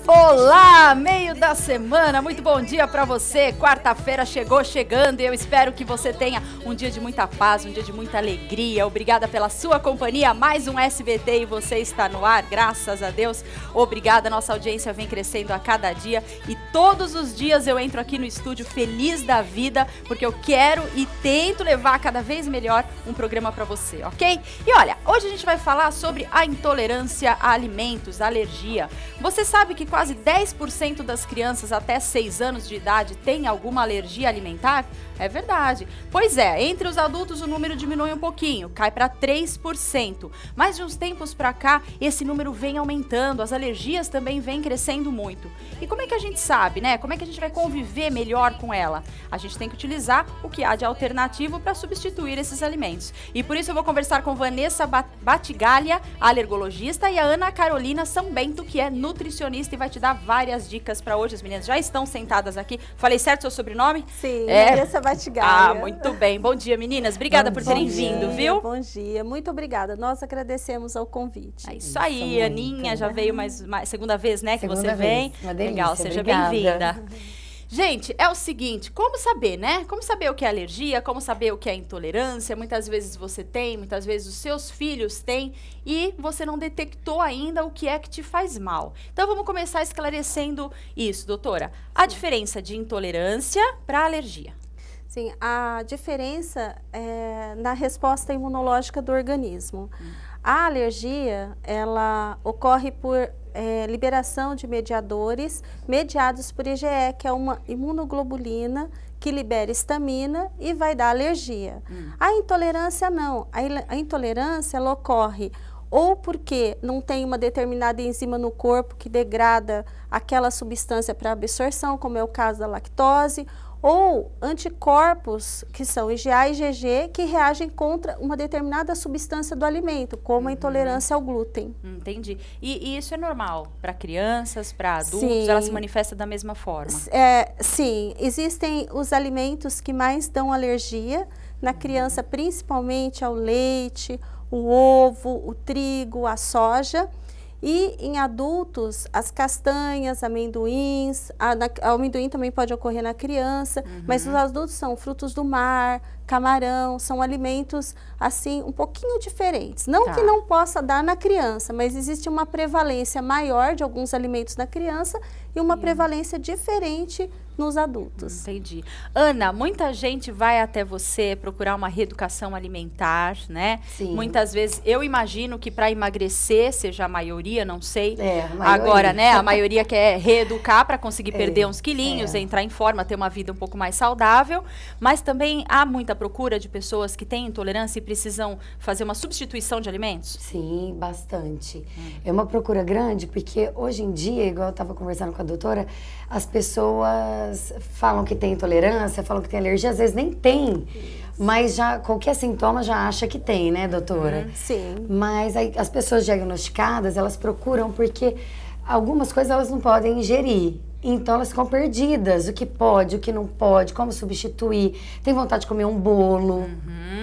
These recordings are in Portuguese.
Olá, meio da semana, muito bom dia pra você. Quarta-feira chegou chegando e eu espero que você tenha um dia de muita paz, um dia de muita alegria. Obrigada pela sua companhia, mais um SBT e você está no ar, graças a Deus. Obrigada, nossa audiência vem crescendo a cada dia e todos os dias eu entro aqui no estúdio feliz da vida, porque eu quero e tento levar cada vez melhor um programa pra você, ok? E olha, hoje a gente vai falar sobre a intolerância a alimentos, a alergia. Você sabe que quase 10% das crianças até 6 anos de idade têm alguma alergia alimentar? É verdade. Pois é, entre os adultos o número diminui um pouquinho, cai para 3%. Mas de uns tempos para cá, esse número vem aumentando, as alergias também vêm crescendo muito. E como é que a gente sabe, né? Como é que a gente vai conviver melhor com ela? A gente tem que utilizar o que há de alternativo para substituir esses alimentos. E por isso eu vou conversar com Vanessa Batigalha, alergologista, e a Ana Carolina São Bento, que é nutricionista e vai te dar várias dicas para hoje. As meninas já estão sentadas aqui. Falei certo seu sobrenome? Sim, Vanessa Batigalha. Ah, muito bem. Bom dia, meninas. Obrigada por terem vindo, viu? Bom dia, muito obrigada. Nós agradecemos ao convite. É isso aí, Aninha já veio mais segunda vez, né, que você vem. Uma delícia, legal, seja bem-vinda. Gente, é o seguinte, como saber, né? Como saber o que é alergia, como saber o que é intolerância? Muitas vezes você tem, muitas vezes os seus filhos têm e você não detectou ainda o que é que te faz mal. Então vamos começar esclarecendo isso, doutora. A diferença de intolerância para alergia. Sim, a diferença é na resposta imunológica do organismo. A alergia, ela ocorre por liberação de mediadores mediados por IgE, que é uma imunoglobulina que libera histamina e vai dar alergia. A intolerância não. A intolerância ela ocorre ou porque não tem uma determinada enzima no corpo que degrada aquela substância para absorção, como é o caso da lactose, ou anticorpos, que são IgA e IgG, que reagem contra uma determinada substância do alimento, como a intolerância ao glúten. Entendi. E isso é normal para crianças, para adultos? Sim. Ela se manifesta da mesma forma? Sim, existem os alimentos que mais dão alergia na criança, principalmente ao leite, o ovo, o trigo, a soja. E em adultos, as castanhas, amendoins, o amendoim também pode ocorrer na criança, mas os adultos são frutos do mar, camarão, são alimentos assim um pouquinho diferentes. Não que não possa dar na criança, mas existe uma prevalência maior de alguns alimentos na criança e uma prevalência diferente nos adultos. Entendi. Ana, muita gente vai até você procurar uma reeducação alimentar, né? Sim. Muitas vezes, eu imagino que para emagrecer, seja a maioria, não sei. A maioria. Agora, né, a maioria quer reeducar para conseguir perder uns quilinhos, entrar em forma, ter uma vida um pouco mais saudável, mas também há muita procura de pessoas que têm intolerância e precisam fazer uma substituição de alimentos? Sim, bastante. É uma procura grande porque hoje em dia, igual eu estava conversando com a doutora, as pessoas falam que tem intolerância, falam que tem alergia, às vezes nem tem, mas já qualquer sintoma já acha que tem, né, doutora? Sim. Mas aí, as pessoas diagnosticadas, elas procuram porque algumas coisas elas não podem ingerir. Então elas ficam perdidas, o que pode, o que não pode, como substituir. Tem vontade de comer um bolo,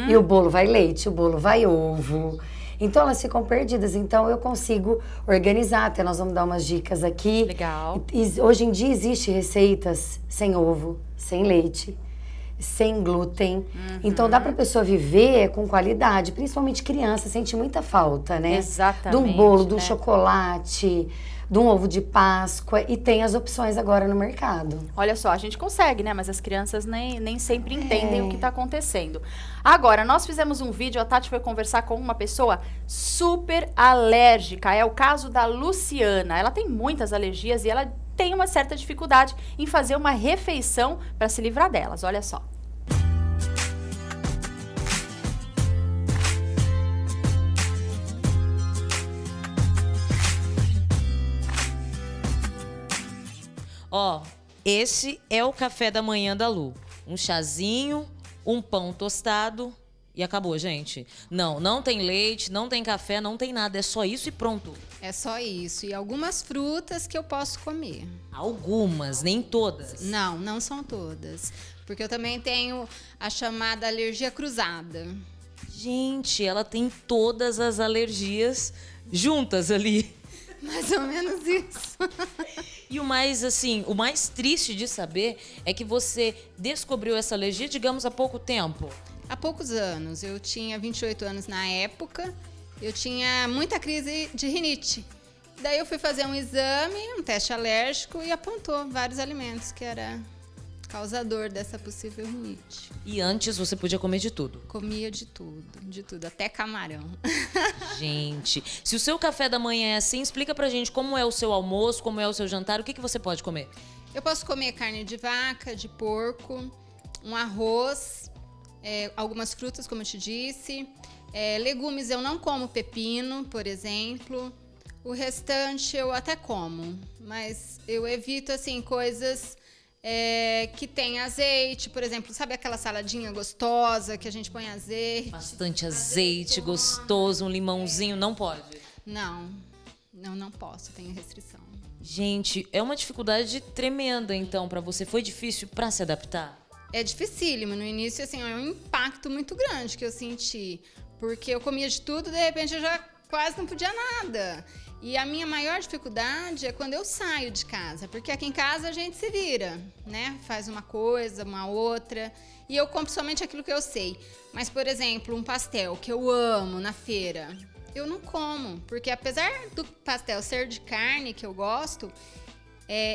e o bolo vai leite, o bolo vai ovo. Então elas ficam perdidas, então eu consigo organizar, até nós vamos dar umas dicas aqui. Legal. Hoje em dia existe receitas sem ovo, sem leite, sem glúten. Então dá pra pessoa viver com qualidade, principalmente criança, sente muita falta, né? Exatamente. De um bolo, de um né? chocolate, de um ovo de Páscoa, e tem as opções agora no mercado. Olha só, a gente consegue, né? Mas as crianças nem sempre entendem o que está acontecendo. Agora, nós fizemos um vídeo, a Tati foi conversar com uma pessoa super alérgica. É o caso da Luciana. Ela tem muitas alergias e ela tem uma certa dificuldade em fazer uma refeição para se livrar delas. Olha só. Ó, esse é o café da manhã da Lu. Um chazinho, um pão tostado e acabou, gente. Não tem leite, não tem café, não tem nada. É só isso e pronto. É só isso. E algumas frutas que eu posso comer. Algumas, nem todas. Não são todas. Porque eu também tenho a chamada alergia cruzada. Gente, ela tem todas as alergias juntas ali. Mais ou menos isso. E o mais, assim, o mais triste de saber é que você descobriu essa alergia, digamos, há pouco tempo. Há poucos anos. Eu tinha 28 anos na época. Eu tinha muita crise de rinite. Daí eu fui fazer um exame, um teste alérgico, e apontou vários alimentos que era causador dessa possível rinite. E antes você podia comer de tudo. Comia de tudo, até camarão. Gente, se o seu café da manhã é assim, explica pra gente como é o seu almoço, como é o seu jantar, o que você pode comer? Eu posso comer carne de vaca, de porco, um arroz, algumas frutas, como eu te disse. Legumes eu não como pepino, por exemplo. O restante eu até como, mas eu evito, assim, coisas que tem azeite, por exemplo, sabe aquela saladinha gostosa que a gente põe azeite? Bastante azeite, gostoso, um limãozinho, não pode? Não posso, tenho restrição. Gente, é uma dificuldade tremenda, então, pra você. Foi difícil pra se adaptar? É dificílimo. No início, assim, é um impacto muito grande que eu senti, porque eu comia de tudo, de repente eu já quase não podia nada. E a minha maior dificuldade é quando eu saio de casa, porque aqui em casa a gente se vira, né? Faz uma coisa, uma outra, e eu compro somente aquilo que eu sei. Mas, por exemplo, um pastel que eu amo na feira, eu não como, porque apesar do pastel ser de carne, que eu gosto,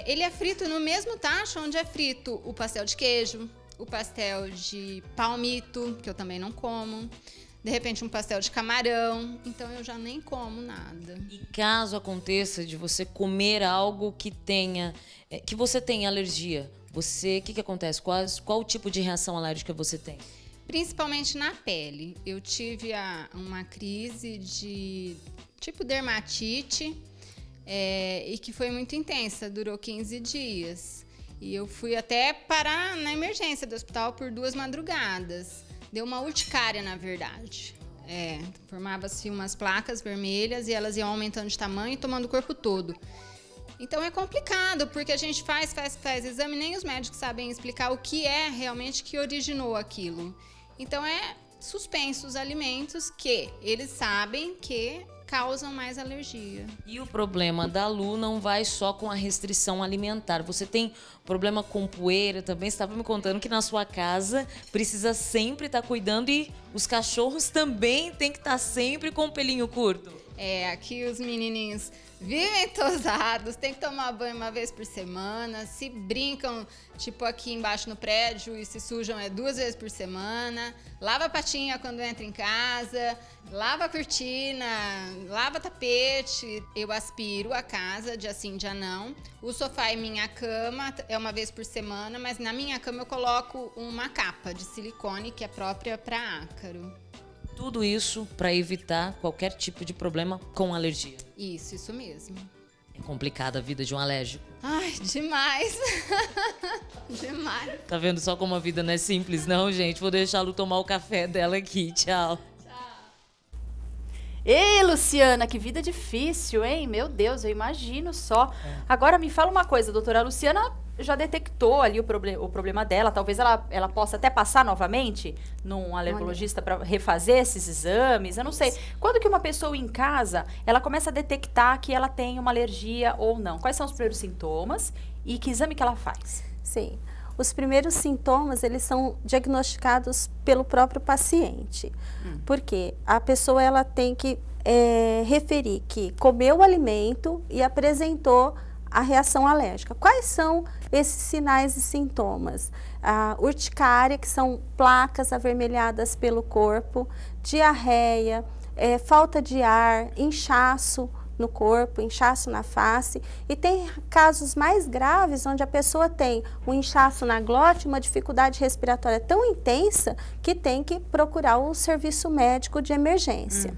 ele é frito no mesmo tacho onde é frito o pastel de queijo, o pastel de palmito, que eu também não como. De repente, um pastel de camarão. Então, eu já nem como nada. E caso aconteça de você comer algo que você tenha alergia, o que acontece? Qual o tipo de reação alérgica você tem? Principalmente na pele. Eu tive uma crise de tipo dermatite e que foi muito intensa, durou 15 dias. E eu fui até parar na emergência do hospital por 2 madrugadas. Deu uma urticária, na verdade. Formava-se umas placas vermelhas e elas iam aumentando de tamanho e tomando o corpo todo. Então é complicado, porque a gente faz exame, nem os médicos sabem explicar o que é realmente que originou aquilo. Então é suspenso os alimentos que eles sabem que causam mais alergia. E o problema da Lu não vai só com a restrição alimentar. Você tem problema com poeira também? Você estava me contando que na sua casa precisa sempre estar cuidando e os cachorros também têm que estar sempre com o pelinho curto. Aqui os menininhos vivem tosados, tem que tomar banho uma vez por semana, se brincam, tipo aqui embaixo no prédio, e se sujam 2 vezes por semana, lava a patinha quando entra em casa, lava a cortina, lava tapete, eu aspiro a casa, dia sim, dia não. O sofá e minha cama é uma vez por semana, mas na minha cama eu coloco uma capa de silicone que é própria para ácaro. Tudo isso para evitar qualquer tipo de problema com alergia. Isso mesmo. É complicada a vida de um alérgico. Ai, demais. Demais. Tá vendo só como a vida não é simples, não, gente? Vou deixar a Lu tomar o café dela aqui. Tchau. Ei, Luciana, que vida difícil, hein? Meu Deus, eu imagino só. Agora me fala uma coisa, doutora. A Luciana já detectou ali o problema dela. Talvez ela possa até passar novamente num alergologista para refazer esses exames. Eu não sei. Quando que uma pessoa em casa, ela começa a detectar que ela tem uma alergia ou não? Quais são os primeiros sintomas e que exame que ela faz? Sim. Os primeiros sintomas, eles são diagnosticados pelo próprio paciente. Porque a pessoa, ela tem que referir que comeu o alimento e apresentou a reação alérgica. Quais são esses sinais e sintomas? A urticária, que são placas avermelhadas pelo corpo, diarreia, falta de ar, inchaço no corpo, inchaço na face, e tem casos mais graves onde a pessoa tem um inchaço na glote, uma dificuldade respiratória tão intensa que tem que procurar o serviço médico de emergência.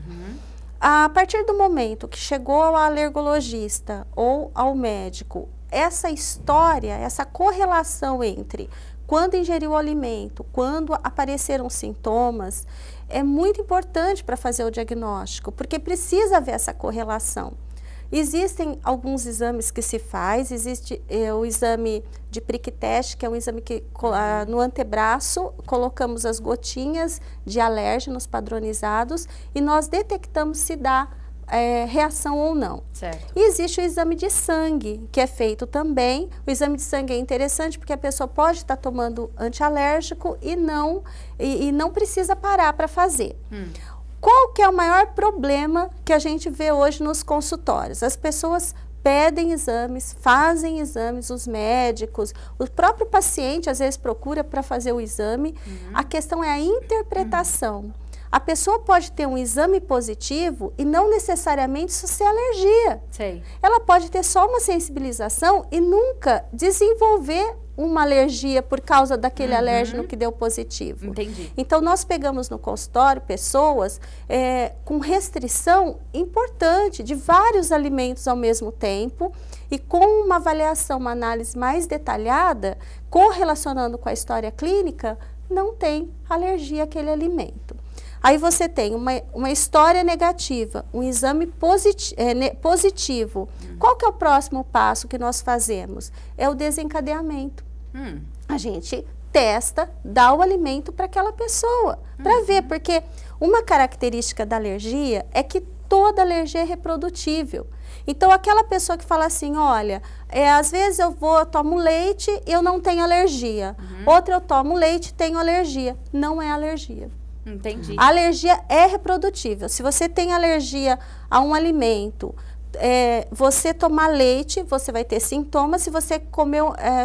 A partir do momento que chegou ao alergologista ou ao médico, essa história, essa correlação entre quando ingeriu o alimento, quando apareceram sintomas, é muito importante para fazer o diagnóstico, porque precisa haver essa correlação. Existem alguns exames que se faz, existe o exame de prick-teste, que é um exame que no antebraço colocamos as gotinhas de alérgenos padronizados e nós detectamos se dá reação ou não. Certo. E existe o exame de sangue, que é feito também. O exame de sangue é interessante porque a pessoa pode estar tomando antialérgico e não precisa parar para fazer. Qual que é o maior problema que a gente vê hoje nos consultórios? As pessoas pedem exames, fazem exames, os médicos, o próprio paciente às vezes procura para fazer o exame. A questão é a interpretação. A pessoa pode ter um exame positivo e não necessariamente isso ser alergia. Sei. Ela pode ter só uma sensibilização e nunca desenvolver uma alergia por causa daquele alérgeno que deu positivo. Entendi. Então, nós pegamos no consultório pessoas com restrição importante de vários alimentos ao mesmo tempo e com uma avaliação, uma análise mais detalhada, correlacionando com a história clínica, não tem alergia àquele alimento. Aí você tem uma história negativa, um exame positivo. Qual que é o próximo passo que nós fazemos? É o desencadeamento. A gente testa, dá o alimento para aquela pessoa, para ver, porque uma característica da alergia é que toda alergia é reprodutível. Então, aquela pessoa que fala assim, olha, às vezes eu tomo leite e eu não tenho alergia. Outra eu tomo leite e tenho alergia. Não é alergia. Entendi. A alergia é reprodutível. Se você tem alergia a um alimento, você tomar leite, você vai ter sintomas. Se você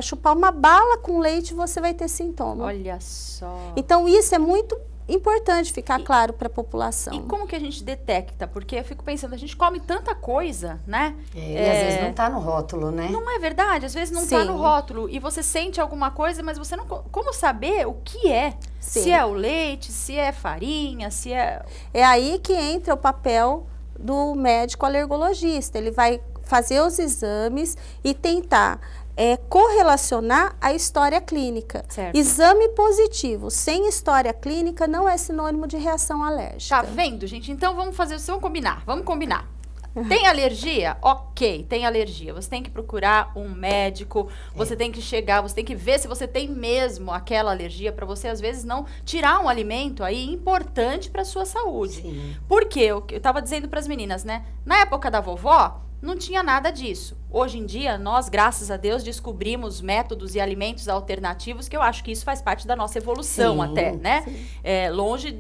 chupar uma bala com leite, você vai ter sintomas. Olha só. Então, isso é muito importante ficar claro para a população. E como que a gente detecta? Porque eu fico pensando, a gente come tanta coisa, né? E às vezes não tá no rótulo, né? Não é verdade? Às vezes não tá no rótulo. E você sente alguma coisa, mas você não... Como saber o que é? Sim. Se é o leite, se é farinha, se é... É aí que entra o papel do médico alergologista. Ele vai fazer os exames e tentar correlacionar a história clínica. Certo. Exame positivo sem história clínica não é sinônimo de reação alérgica. Tá vendo, gente? Então vamos combinar. Vamos combinar. Tem alergia? Ok, tem alergia. Você tem que procurar um médico, você tem que chegar, você tem que ver se você tem mesmo aquela alergia para você, às vezes, não tirar um alimento aí importante para sua saúde. Sim. Porque eu tava dizendo para as meninas, né? Na época da vovó, não tinha nada disso. Hoje em dia, nós, graças a Deus, descobrimos métodos e alimentos alternativos, que eu acho que isso faz parte da nossa evolução até, né? Longe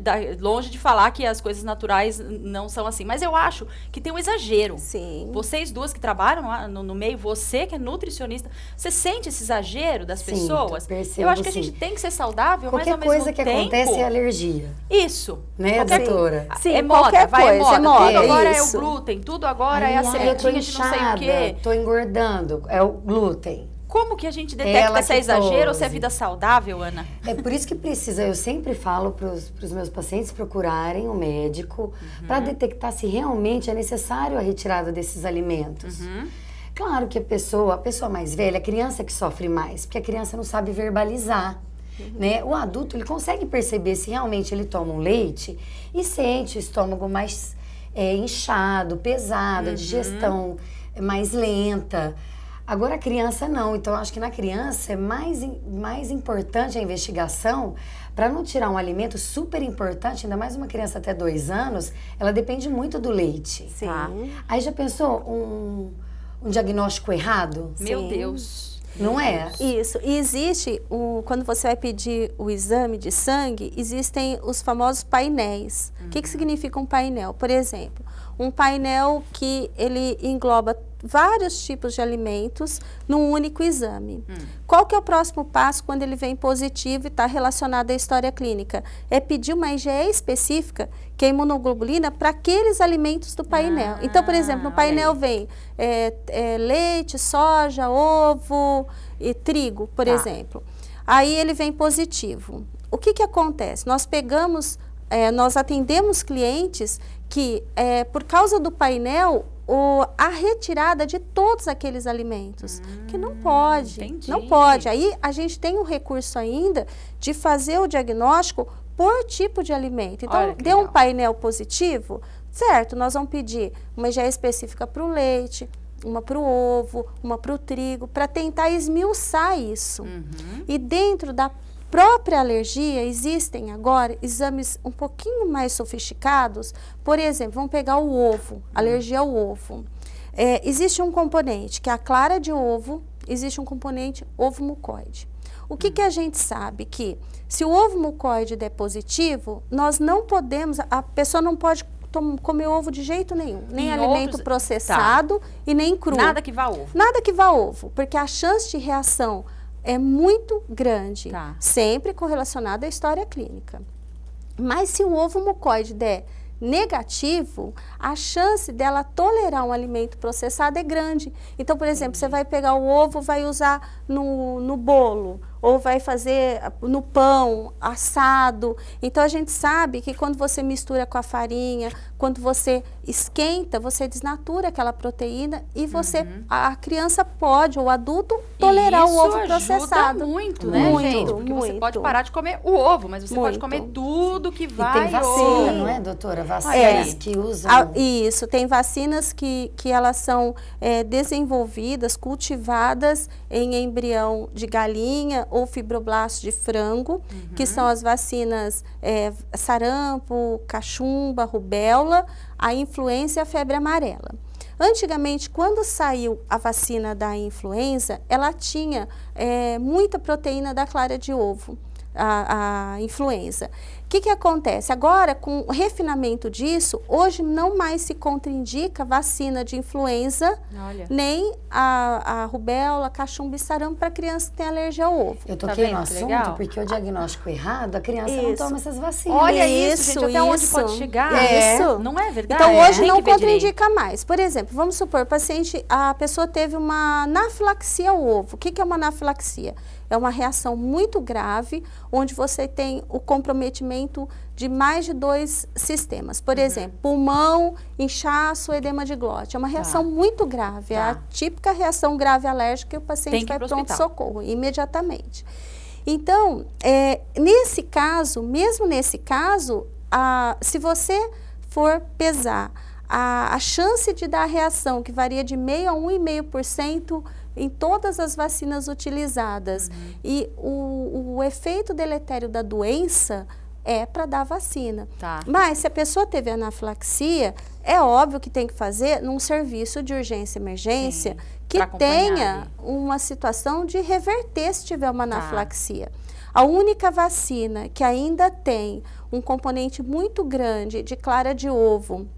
de falar que as coisas naturais não são assim. Mas eu acho que tem um exagero. Sim. Vocês duas que trabalham no meio, você que é nutricionista, você sente esse exagero das pessoas? Percebo, eu acho que a gente tem que ser saudável, mas qualquer ao mesmo coisa que tempo... acontece é alergia. Isso. Né, doutora? Sim, É moda, qualquer vai, coisa, é moda. Tudo agora é o isso. glúten, tudo agora é a eu tô sementinha de não sei o quê. tô engordando, é o glúten. Como que a gente detecta se é exagero ou se é vida saudável, Ana? É por isso que precisa, eu sempre falo para os meus pacientes procurarem um médico para detectar se realmente é necessário a retirada desses alimentos. Claro que a pessoa mais velha, a criança que sofre mais, porque a criança não sabe verbalizar. Né? O adulto, ele consegue perceber se realmente ele toma um leite e sente o estômago mais inchado, pesado, a digestão mais lenta. Agora a criança não, então eu acho que na criança é mais importante a investigação para não tirar um alimento super importante, ainda mais uma criança até 2 anos, ela depende muito do leite. Sim. Tá? Aí já pensou um diagnóstico errado? Meu Sim. Deus. Não é? Isso. E existe, quando você vai pedir o exame de sangue, existem os famosos painéis. O que significa um painel? Por exemplo, um painel que ele engloba vários tipos de alimentos num único exame. Qual que é o próximo passo quando ele vem positivo e está relacionado à história clínica? É pedir uma IgE específica, que é a imunoglobulina, para aqueles alimentos do painel. Então, por exemplo, no painel vem leite, soja, ovo e trigo, por exemplo. Aí ele vem positivo. O que acontece? Nós nós atendemos clientes que, por causa do painel, a retirada de todos aqueles alimentos, que não pode, entendi. não pode. Aí a gente tem um recurso ainda de fazer o diagnóstico por tipo de alimento. Então, deu um painel positivo, certo, nós vamos pedir uma IgE específica para o leite, uma para o ovo, uma para o trigo, para tentar esmiuçar isso. E dentro Própria alergia, existem agora exames um pouquinho mais sofisticados. Por exemplo, vamos pegar o ovo, alergia ao ovo. Existe um componente que é a clara de ovo, existe um componente ovo mucoide. O que a gente sabe? Que se o ovo mucoide der positivo, nós não podemos, a pessoa não pode comer ovo de jeito nenhum, nem alimento processado e nem cru. Nada que vá ovo. Nada que vá ovo, porque a chance de reação é muito grande, sempre correlacionada à história clínica. Mas se o ovo mucoide der negativo, a chance dela tolerar um alimento processado é grande. Então, por exemplo, você vai pegar o ovo, vai usar no bolo, ou vai fazer no pão, assado. Então, a gente sabe que quando você mistura com a farinha, quando você esquenta, você desnatura aquela proteína e você, a criança pode, ou o adulto, tolerar o ovo processado. Isso muito, né, gente? Porque você pode parar de comer o ovo, mas você pode comer tudo que vai. E tem vacina, não é, doutora? Vacinas que usam... Isso, tem vacinas que elas são desenvolvidas, cultivadas em embrião de galinha ou fibroblasto de frango, que são as vacinas sarampo, cachumba, rubéola, a influenza e a febre amarela. Antigamente, quando saiu a vacina da influenza, ela tinha muita proteína da clara de ovo, a influenza. O que acontece? Agora, com o refinamento disso, hoje não mais se contraindica vacina de influenza, nem a rubéola, cachumba e sarampo para criança que tem alergia ao ovo. Eu toquei no assunto porque o diagnóstico errado, a criança não toma essas vacinas. Olha isso, gente, até onde pode chegar. Isso. Não é verdade? Então, hoje não contraindica mais. Por exemplo, vamos supor, a pessoa teve uma anafilaxia ao ovo. O que é uma anafilaxia? É uma reação muito grave, onde você tem o comprometimento de mais de 2 sistemas. Por exemplo, pulmão, inchaço, edema de glote. É uma reação muito grave. É a típica reação grave alérgica que o paciente vai para pronto-socorro, imediatamente. Então, nesse caso, mesmo nesse caso, se você for pesar a chance de dar reação, que varia de 0,5% a 1,5%, em todas as vacinas utilizadas. E o efeito deletério da doença é para dar vacina. Mas se a pessoa teve anafilaxia, é óbvio que tem que fazer num serviço de urgência e emergência que tenha uma situação de reverter se tiver uma anafilaxia. A única vacina que ainda tem um componente muito grande de clara de ovo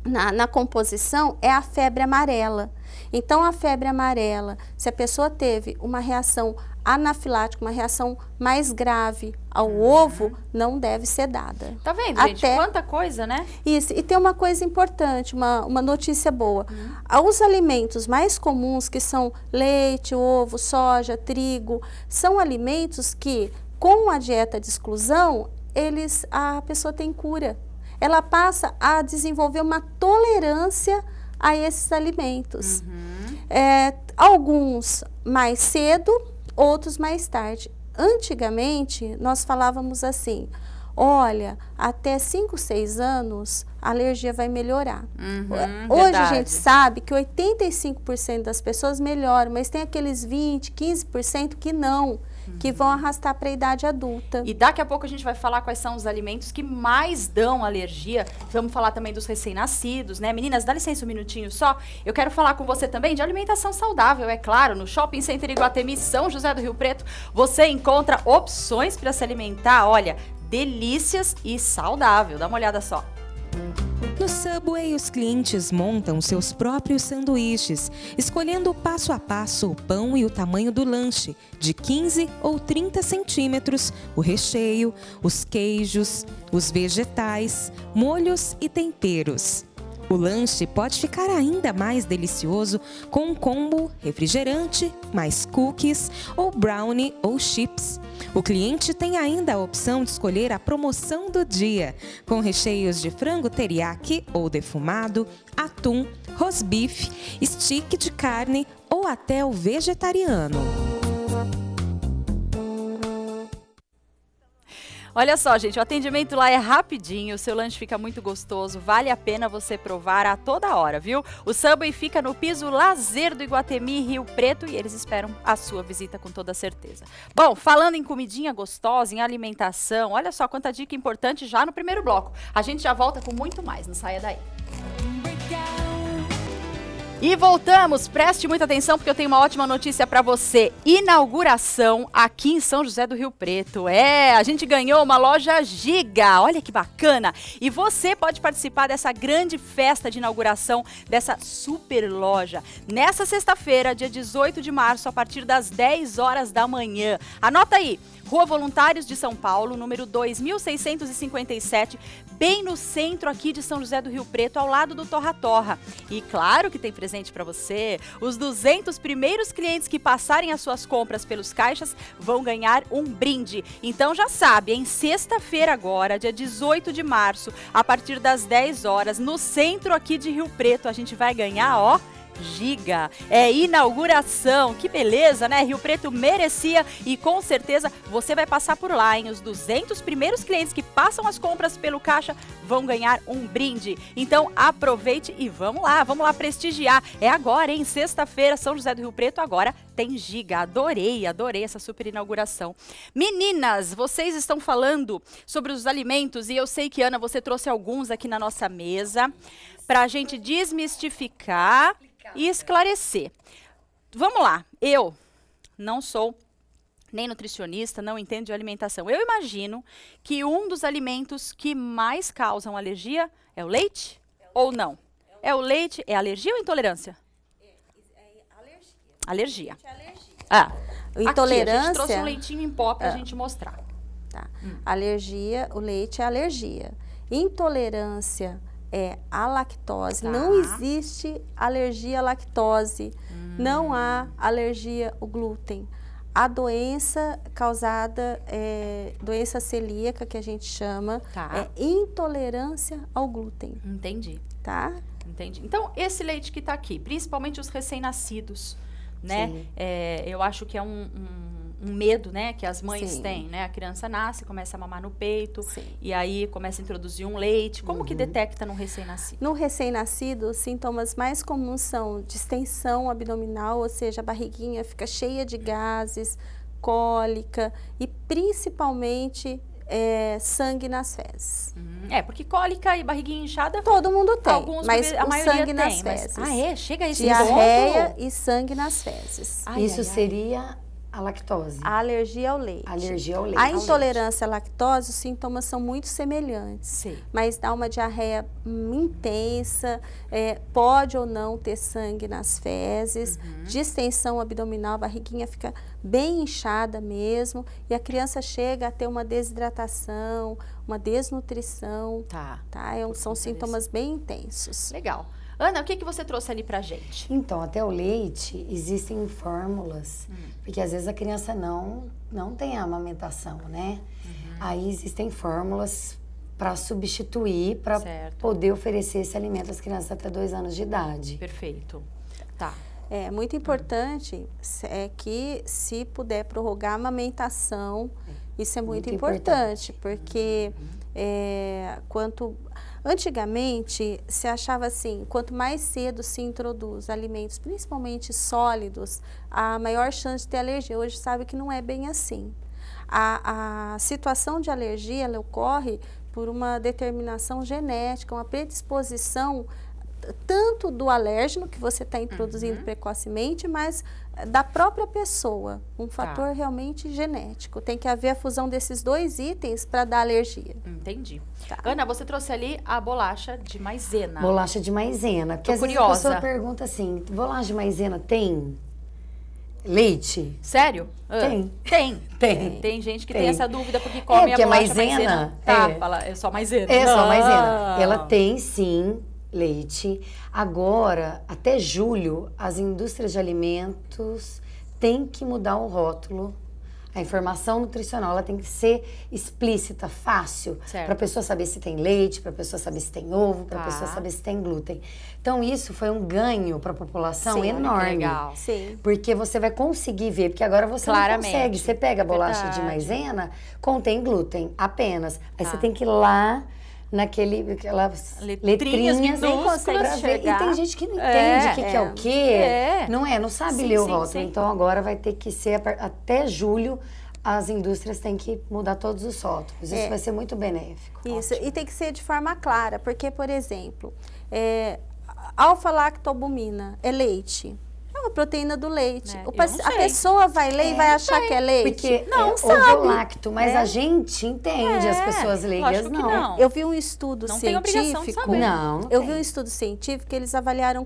na composição é a febre amarela. Então, a febre amarela, se a pessoa teve uma reação anafilática, uma reação mais grave ao ovo, não deve ser dada. Tá vendo, gente? Quanta coisa, né? Isso. E tem uma coisa importante, uma notícia boa. Os alimentos mais comuns, que são leite, ovo, soja, trigo, são alimentos que, com a dieta de exclusão, a pessoa tem cura. Ela passa a desenvolver uma tolerância a esses alimentos. Alguns mais cedo, outros mais tarde. Antigamente, nós falávamos assim, olha, até 5, 6 anos, a alergia vai melhorar. Hoje a gente sabe que 85% das pessoas melhoram, mas tem aqueles 20, 15% que não, que vão arrastar para a idade adulta. E daqui a pouco a gente vai falar quais são os alimentos que mais dão alergia. Vamos falar também dos recém-nascidos, né? Meninas, dá licença um minutinho só. Eu quero falar com você também de alimentação saudável, é claro. No Shopping Center Iguatemi, São José do Rio Preto, você encontra opções para se alimentar, olha, delícias e saudável. Dá uma olhada só. No Subway, os clientes montam seus próprios sanduíches, escolhendo passo a passo o pão e o tamanho do lanche, de 15 ou 30 centímetros, o recheio, os queijos, os vegetais, molhos e temperos. O lanche pode ficar ainda mais delicioso com um combo refrigerante, mais cookies ou brownie ou chips. O cliente tem ainda a opção de escolher a promoção do dia, com recheios de frango teriyaki ou defumado, atum, rosbife, stick de carne ou até o vegetariano. Olha só, gente, o atendimento lá é rapidinho, o seu lanche fica muito gostoso, vale a pena você provar a toda hora, viu? O Subway fica no piso Lazer do Iguatemi, Rio Preto, e eles esperam a sua visita com toda certeza. Bom, falando em comidinha gostosa, em alimentação, olha só quanta dica importante já no primeiro bloco. A gente já volta com muito mais, não saia daí. E voltamos, preste muita atenção porque eu tenho uma ótima notícia para você. Inauguração aqui em São José do Rio Preto. A gente ganhou uma loja Giga, olha que bacana. E você pode participar dessa grande festa de inauguração dessa super loja. Nessa sexta-feira, dia 18 de março, a partir das 10 horas da manhã. Anota aí. Rua Voluntários de São Paulo, número 2657, bem no centro aqui de São José do Rio Preto, ao lado do Torra Torra. E claro que tem presente para você. Os 200 primeiros clientes que passarem as suas compras pelos caixas vão ganhar um brinde. Então já sabe, em sexta-feira agora, dia 18 de março, a partir das 10 horas, no centro aqui de Rio Preto, a gente vai ganhar, ó, Giga. É inauguração, que beleza, né? Rio Preto merecia e com certeza você vai passar por lá, hein? Os 200 primeiros clientes que passam as compras pelo caixa vão ganhar um brinde. Então aproveite e vamos lá prestigiar. É agora, hein? Sexta-feira, São José do Rio Preto, agora tem Giga. Adorei essa super inauguração. Meninas, vocês estão falando sobre os alimentos e eu sei que, Ana, você trouxe alguns aqui na nossa mesa para a gente desmistificar e esclarecer. Vamos lá, eu não sou nem nutricionista, não entendo de alimentação. Eu imagino que um dos alimentos que mais causam alergia é o leite ou não? É o leite, é alergia ou intolerância? Alergia. Ah, intolerância. Aqui, a gente trouxe um leitinho em pó pra gente mostrar. Tá. Alergia, o leite é alergia. Intolerância é a lactose. Tá. Não existe alergia à lactose. Não há alergia ao glúten. A doença causada, doença celíaca, que a gente chama, Tá. é intolerância ao glúten. Entendi. Tá? Entendi. Então, esse leite que tá aqui, principalmente os recém-nascidos, né? Sim. Eu acho que é um medo, né, que as mães Sim. têm, né? A criança nasce, começa a mamar no peito, Sim. e aí começa a introduzir um leite. Como que detecta no recém-nascido? No recém-nascido, os sintomas mais comuns são distensão abdominal, ou seja, a barriguinha fica cheia de gases, cólica e principalmente sangue nas fezes. Porque cólica e barriguinha inchada, Todo mundo tem, alguns mas a o maioria sangue tem. nas Mas, fezes. chega a esse Diarreia ponto? e sangue nas fezes. Isso seria a lactose. A alergia ao leite. Alergia ao leite. A intolerância à lactose, os sintomas são muito semelhantes. Sim. Mas dá uma diarreia intensa, pode ou não ter sangue nas fezes, distensão abdominal, a barriguinha fica bem inchada mesmo, e a criança chega a ter uma desidratação, uma desnutrição. Tá. São sintomas bem intensos. Legal. Ana, o que você trouxe ali pra gente? Então, até o leite, existem fórmulas, porque às vezes a criança não tem a amamentação, né? Aí existem fórmulas para substituir, para Certo. poder oferecer esse alimento às crianças até 2 anos de idade. Perfeito. Tá. É muito importante que se puder prorrogar a amamentação, isso é muito importante, porque antigamente se achava assim, quanto mais cedo se introduz alimentos, principalmente sólidos, a maior chance de ter alergia. Hoje sabe que não é bem assim. A situação de alergia, ela ocorre por uma determinação genética, uma predisposição tanto do alérgeno que você está introduzindo precocemente, mas da própria pessoa, um fator realmente genético. Tem que haver a fusão desses dois itens para dar alergia. Entendi. Tá. Ana, você trouxe ali a bolacha de maisena. Bolacha de maisena. Porque Tô às vezes a curiosa. pessoa pergunta assim, bolacha de maisena tem leite? Sério? Tem. Tem. Tem gente que tem Tem. essa dúvida porque come porque a bolacha maisena, Tá, é. fala, é só maisena. É só Não. maisena. Ela tem, sim, leite. Agora, até julho, as indústrias de alimentos têm que mudar o rótulo. A informação nutricional, ela tem que ser explícita, fácil, para a pessoa saber se tem leite, para a pessoa saber se tem ovo, para a pessoa saber se tem glúten. Então, isso foi um ganho para a população enorme. Legal. Sim. Porque você vai conseguir ver, porque agora você não consegue. Você pega a bolacha de maisena, contém glúten apenas. Aí você tem que ir lá aquelas letrinhas minúsculas pra ver. E tem gente que não entende o que é o quê. Não sabe ler o rótulo. Então agora vai ter que ser até julho. As indústrias têm que mudar todos os rótulos. Isso vai ser muito benéfico. Isso, e tem que ser de forma clara, porque, por exemplo, alfa-lactobumina é leite. É uma proteína do leite. A pessoa vai ler e vai achar que é leite. Porque não sabe. Ovo-lacto, mas a gente entende, as pessoas leigas não. Eu vi um estudo científico. Não tem obrigação de saber. Não eu vi um estudo científico que eles avaliaram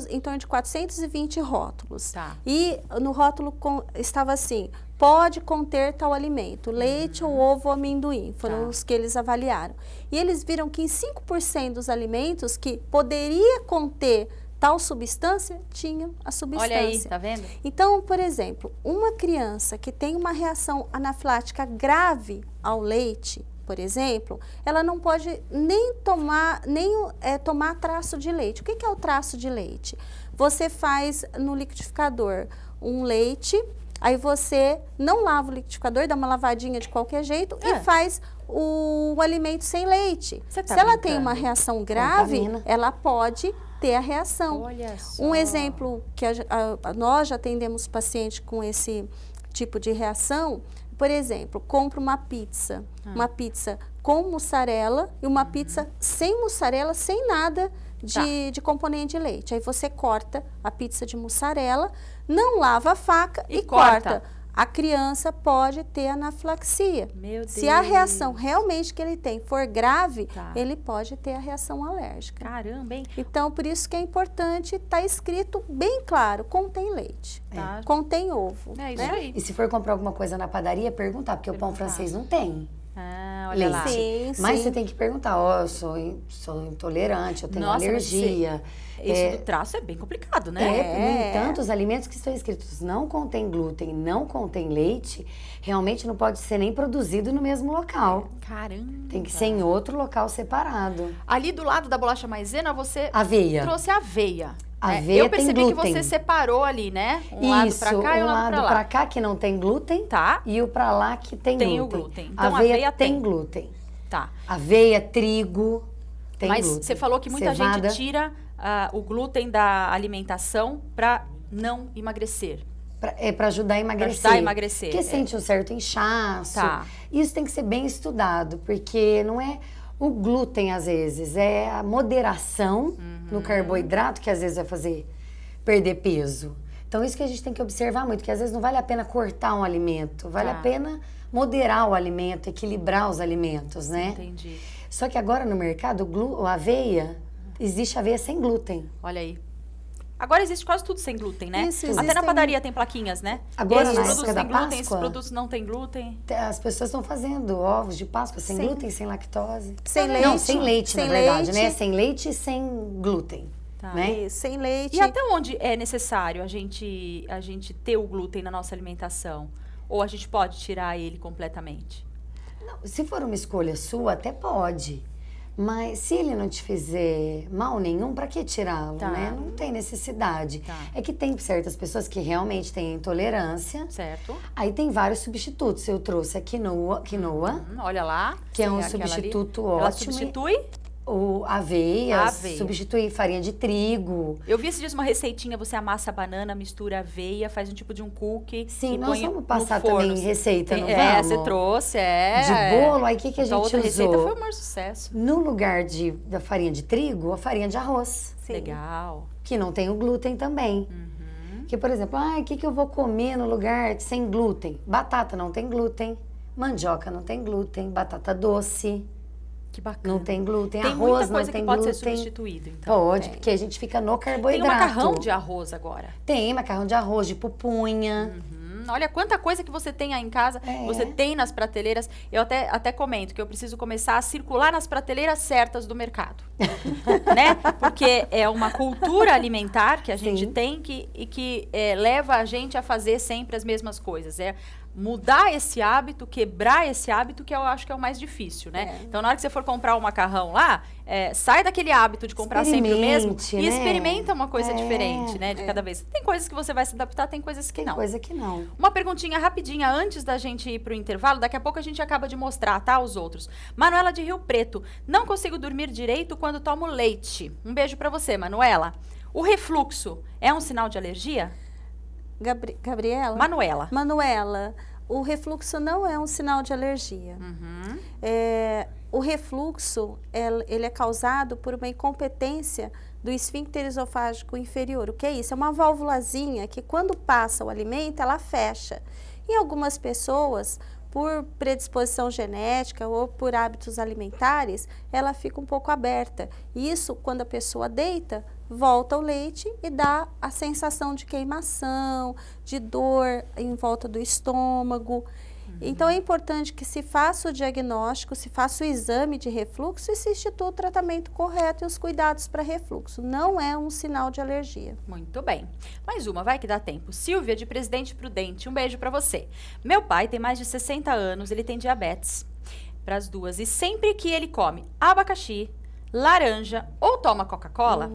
em torno de 420 rótulos. E no rótulo estava assim: pode conter tal alimento, leite ou ovo ou amendoim, foram os que eles avaliaram. E eles viram que em 5% dos alimentos que poderia conter tal substância, tinham a substância. Olha aí, tá vendo? Então, por exemplo, uma criança que tem uma reação anafilática grave ao leite, por exemplo, ela não pode nem tomar traço de leite. O que é o traço de leite? Você faz no liquidificador um leite. Aí você não lava o liquidificador, dá uma lavadinha de qualquer jeito e faz o alimento sem leite. Se ela tem uma reação grave, ela pode ter a reação. Olha só. Um exemplo que nós já atendemos paciente com esse tipo de reação, por exemplo, compra uma pizza com mussarela e uma pizza sem mussarela, sem nada de componente de leite. Aí você corta a pizza de mussarela, não lava a faca e corta. A criança pode ter anafilaxia. Meu Deus. Se a reação realmente que ele tem for grave, ele pode ter a reação alérgica. Caramba, hein? Então, por isso que é importante estar escrito bem claro, contém leite, contém ovo. É isso aí. E se for comprar alguma coisa na padaria, perguntar, porque o pão francês não tem. Olha lá. Sim, mas você tem que perguntar, eu sou intolerante, eu tenho alergia. Isso do traço é bem complicado, né? No entanto, os alimentos que estão escritos não contém glúten, não contém leite, realmente não pode ser nem produzido no mesmo local. Caramba! Tem que ser em outro local separado. Ali do lado da bolacha maisena, você trouxe aveia. Aveia eu percebi que você separou ali, né? Lado pra cá e um lado pra lá. Cá que não tem glúten, e o pra lá que tem glúten. O glúten. Então, aveia tem glúten. Aveia, trigo, tem glúten. Mas você falou que muita gente tira o glúten da alimentação pra não emagrecer. Para ajudar a emagrecer. Porque sente um certo inchaço. Isso tem que ser bem estudado, porque não é o glúten, às vezes, é a moderação no carboidrato que às vezes vai fazer perder peso. Então, isso que a gente tem que observar muito, que às vezes não vale a pena cortar um alimento, vale a pena moderar o alimento, equilibrar os alimentos, né? Entendi. Só que agora no mercado, a aveia, existe aveia sem glúten. Olha aí. Agora existe quase tudo sem glúten, né? Isso, até na padaria tem plaquinhas, né? Agora, esses na produtos época têm da glúten, esses Páscoa, produtos não têm glúten. As pessoas estão fazendo ovos de Páscoa sem glúten, sem lactose. Sem leite. Não, sem leite, na verdade, né? Sem leite e sem glúten. Né? Sem leite. E até onde é necessário a gente ter o glúten na nossa alimentação? Ou a gente pode tirar ele completamente? Não, se for uma escolha sua, até pode. Mas se ele não te fizer mal nenhum, para que tirá-lo, né? Não tem necessidade. É que tem certas pessoas que realmente têm intolerância. Certo. Aí tem vários substitutos. Eu trouxe a quinoa. Olha lá. Que é um substituto ótimo. Ela substitui? Aveia, substitui farinha de trigo. Eu vi esses dias uma receitinha, você amassa a banana, mistura aveia, faz um tipo de um cookie. Sim, e nós vamos passar também receita, não vamos? Você trouxe, De bolo, aí o que a gente outra usou? Receita foi o maior sucesso. No lugar da farinha de trigo, a farinha de arroz. Sim. Legal. Que não tem o glúten também. Que, por exemplo, o que eu vou comer no lugar sem glúten? Batata não tem glúten, mandioca não tem glúten, batata doce. Que bacana. Não tem glúten, tem arroz muita coisa não tem que pode glúten. ser substituído, então. Pode, porque a gente fica no carboidrato. Tem o macarrão de arroz agora. Tem macarrão de arroz, de pupunha. Olha quanta coisa que você tem aí em casa, você tem nas prateleiras. Eu até comento que eu preciso começar a circular nas prateleiras certas do mercado. Né? Porque é uma cultura alimentar que a gente tem que leva a gente a fazer sempre as mesmas coisas. mudar esse hábito, quebrar esse hábito, que eu acho que é o mais difícil, né? Então, na hora que você for comprar um macarrão lá, sai daquele hábito de comprar sempre o mesmo e experimenta uma coisa diferente, né? De cada vez. Tem coisas que você vai se adaptar, tem coisas que não. Tem coisa que não. Uma perguntinha rapidinha antes da gente ir pro intervalo. Daqui a pouco a gente acaba de mostrar, tá? Os outros. Manuela de Rio Preto. Não consigo dormir direito quando tomo leite. Um beijo pra você, Manuela. O refluxo é um sinal de alergia? Gabriela? Manuela, o refluxo não é um sinal de alergia. O refluxo, ele é causado por uma incompetência do esfíncter esofágico inferior. O que é isso? É uma válvulazinha que quando passa o alimento, ela fecha. Em algumas pessoas, por predisposição genética ou por hábitos alimentares, ela fica um pouco aberta. Isso, quando a pessoa deita, volta o leite e dá a sensação de queimação, de dor em volta do estômago. Então, é importante que se faça o diagnóstico, se faça o exame de refluxo e se institua o tratamento correto e os cuidados para refluxo. Não é um sinal de alergia. Muito bem. Mais uma, vai que dá tempo. Silvia, de Presidente Prudente, um beijo para você. Meu pai tem mais de 60 anos, ele tem diabetes. Para as duas. E sempre que ele come abacaxi, laranja ou toma Coca-Cola,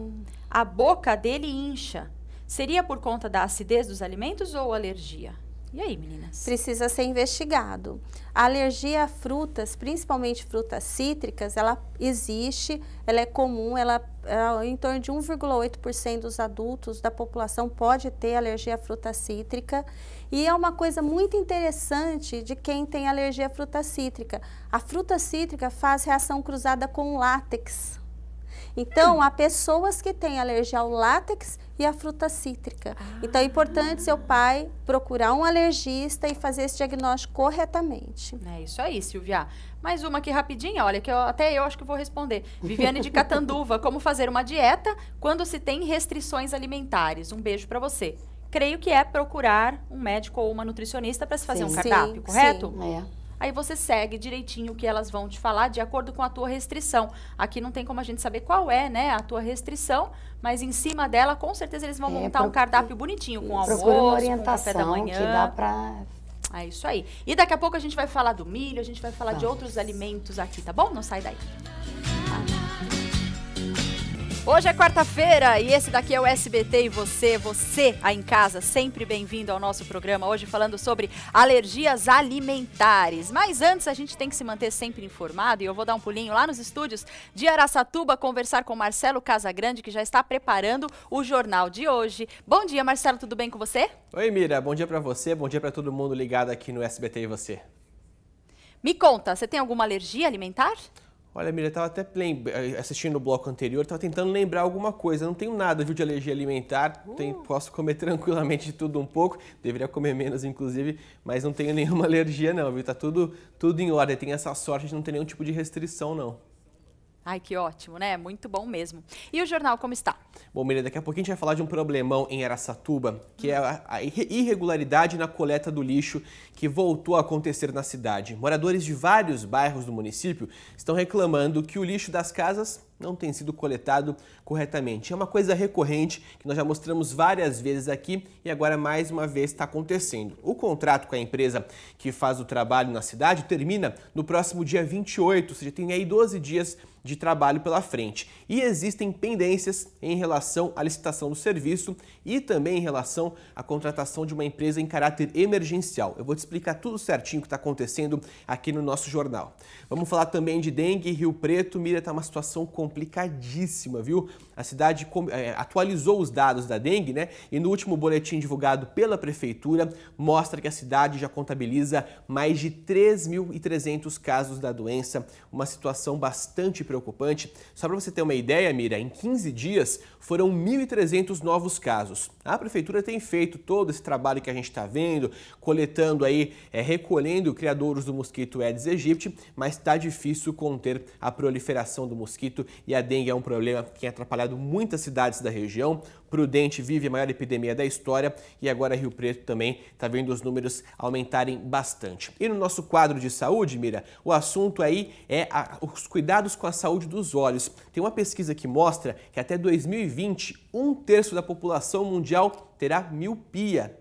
a boca dele incha. Seria por conta da acidez dos alimentos ou alergia? E aí, meninas? Precisa ser investigado. A alergia a frutas, principalmente frutas cítricas, ela existe, ela é comum, em torno de 1,8% dos adultos da população pode ter alergia à fruta cítrica. E é uma coisa muito interessante de quem tem alergia à fruta cítrica. A fruta cítrica faz reação cruzada com látex. Então, há pessoas que têm alergia ao látex e à fruta cítrica. Então, é importante seu pai procurar um alergista e fazer esse diagnóstico corretamente. É isso aí, Silvia. Mais uma aqui rapidinha, olha, que até eu acho que vou responder. Viviane de Catanduva, como fazer uma dieta quando se tem restrições alimentares? Um beijo para você. Creio que é procurar um médico ou uma nutricionista para se fazer um cardápio, correto? Sim, Aí você segue direitinho o que elas vão te falar de acordo com a tua restrição. Aqui não tem como a gente saber qual é, né, a tua restrição, mas em cima dela, com certeza, eles vão montar um cardápio bonitinho, com almoço, com café da manhã. Que dá pra... É isso aí. E daqui a pouco a gente vai falar do milho, a gente vai falar de outros alimentos aqui, tá bom? Não sai daí. Hoje é quarta-feira e esse daqui é o SBT e você aí em casa, sempre bem-vindo ao nosso programa. Hoje falando sobre alergias alimentares. Mas antes a gente tem que se manter sempre informado e eu vou dar um pulinho lá nos estúdios de Araçatuba, conversar com Marcelo Casagrande, que já está preparando o jornal de hoje. Bom dia, Marcelo, tudo bem com você? Oi, Mira, bom dia para você, bom dia para todo mundo ligado aqui no SBT e você. Me conta, você tem alguma alergia alimentar? Olha, Mira, eu estava até assistindo o bloco anterior, estava tentando lembrar alguma coisa. Eu não tenho nada, viu, de alergia alimentar. Posso comer tranquilamente de tudo um pouco. Deveria comer menos, inclusive, mas não tenho nenhuma alergia, não, viu? Tá tudo em ordem. Tem essa sorte de não ter nenhum tipo de restrição, não. Ai, que ótimo, né? Muito bom mesmo. E o jornal, como está? Bom, Mira, daqui a pouquinho a gente vai falar de um problemão em Araçatuba, que é a irregularidade na coleta do lixo que voltou a acontecer na cidade. Moradores de vários bairros do município estão reclamando que o lixo das casas não tem sido coletado corretamente. É uma coisa recorrente que nós já mostramos várias vezes aqui e agora mais uma vez está acontecendo. O contrato com a empresa que faz o trabalho na cidade termina no próximo dia 28, ou seja, tem aí 12 dias de trabalho pela frente. E existem pendências em relação à licitação do serviço e também em relação à contratação de uma empresa em caráter emergencial. Eu vou te explicar tudo certinho o que está acontecendo aqui no nosso jornal. Vamos falar também de dengue. Rio Preto, Mira, está uma situação complicadíssima, viu? A cidade atualizou os dados da dengue, né? E no último boletim divulgado pela prefeitura, mostra que a cidade já contabiliza mais de 3.300 casos da doença, uma situação bastante preocupante. Só para você ter uma ideia, Mira, em 15 dias foram 1.300 novos casos. A prefeitura tem feito todo esse trabalho que a gente está vendo, coletando aí, recolhendo criadouros do mosquito Aedes aegypti, mas está difícil conter a proliferação do mosquito e a dengue é um problema que tem atrapalhado muitas cidades da região. Prudente vive a maior epidemia da história e agora Rio Preto também está vendo os números aumentarem bastante. E no nosso quadro de saúde, Mira, o assunto aí é os cuidados com a saúde dos olhos. Tem uma pesquisa que mostra que até 2020, 1/3 da população mundial terá miopia.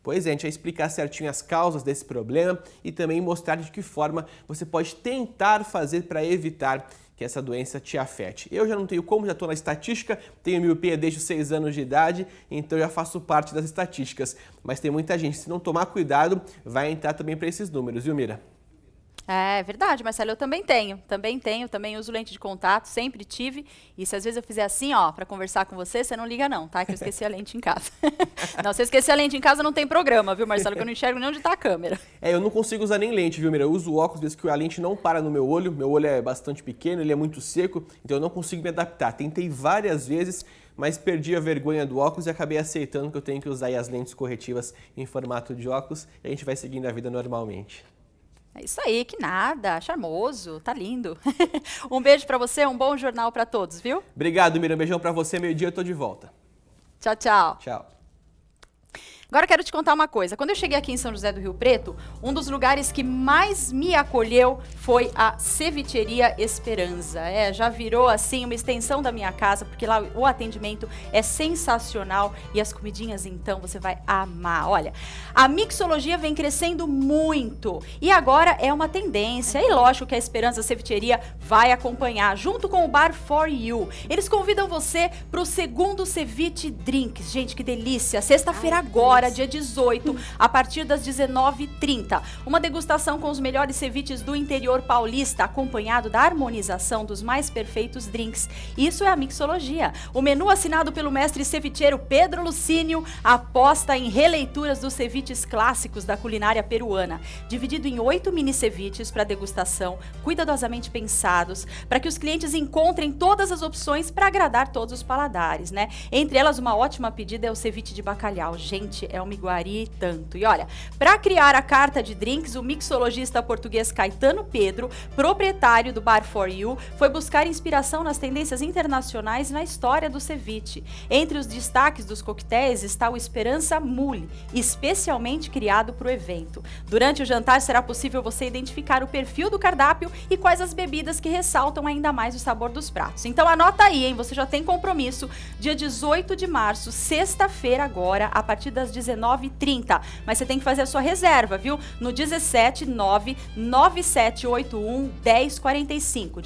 Pois é, a gente vai explicar certinho as causas desse problema e também mostrar de que forma você pode tentar fazer para evitar que essa doença te afete. Eu já não tenho como, já estou na estatística, tenho miopia desde os 6 anos de idade, então já faço parte das estatísticas. Mas tem muita gente, se não tomar cuidado, vai entrar também para esses números, viu, Mira? É verdade, Marcelo, eu também também uso lente de contato, sempre tive, e se às vezes eu fizer assim, ó, pra conversar com você, você não liga não, tá? Que eu esqueci a lente em casa. Não, se eu esquecer a lente em casa, não tem programa, viu, Marcelo, que eu não enxergo nem onde tá a câmera. Eu não consigo usar nem lente, viu, Mira? Eu uso óculos, desde que a lente não para no meu olho é bastante pequeno, ele é muito seco, então eu não consigo me adaptar. Tentei várias vezes, mas perdi a vergonha do óculos e acabei aceitando que eu tenho que usar aí as lentes corretivas em formato de óculos, e a gente vai seguindo a vida normalmente. É isso aí, que nada, charmoso, tá lindo. Um beijo pra você, um bom jornal pra todos, viu? Obrigado, Mira, um beijão pra você, meio-dia eu tô de volta. Tchau, tchau. Tchau. Agora eu quero te contar uma coisa. Quando eu cheguei aqui em São José do Rio Preto, um dos lugares que mais me acolheu foi a Cevicheria Esperança. Já virou assim uma extensão da minha casa, porque lá o atendimento é sensacional e as comidinhas então você vai amar. Olha, a mixologia vem crescendo muito e agora é uma tendência. E lógico que a Esperança Cevicheria vai acompanhar junto com o Bar For You. Eles convidam você para o segundo Ceviche Drinks. Gente, que delícia! Sexta-feira agora, dia 18, a partir das 19h30. Uma degustação com os melhores ceviches do interior paulista, acompanhado da harmonização dos mais perfeitos drinks. Isso é a mixologia. O menu assinado pelo mestre cevicheiro Pedro Lucínio aposta em releituras dos ceviches clássicos da culinária peruana, dividido em 8 mini ceviches para degustação, cuidadosamente pensados, para que os clientes encontrem todas as opções para agradar todos os paladares, né? Entre elas, uma ótima pedida é o ceviche de bacalhau. Gente, é uma iguaria e tanto. E olha, para criar a carta de drinks, o mixologista português Caetano Pedro, proprietário do Bar For You, foi buscar inspiração nas tendências internacionais e na história do ceviche. Entre os destaques dos coquetéis está o Esperança Mule, especialmente criado para o evento. Durante o jantar será possível você identificar o perfil do cardápio e quais as bebidas que ressaltam ainda mais o sabor dos pratos. Então anota aí, hein? Você já tem compromisso. Dia 18 de março, sexta-feira agora, a partir das 19h30. Mas você tem que fazer a sua reserva, viu? No 17997811045.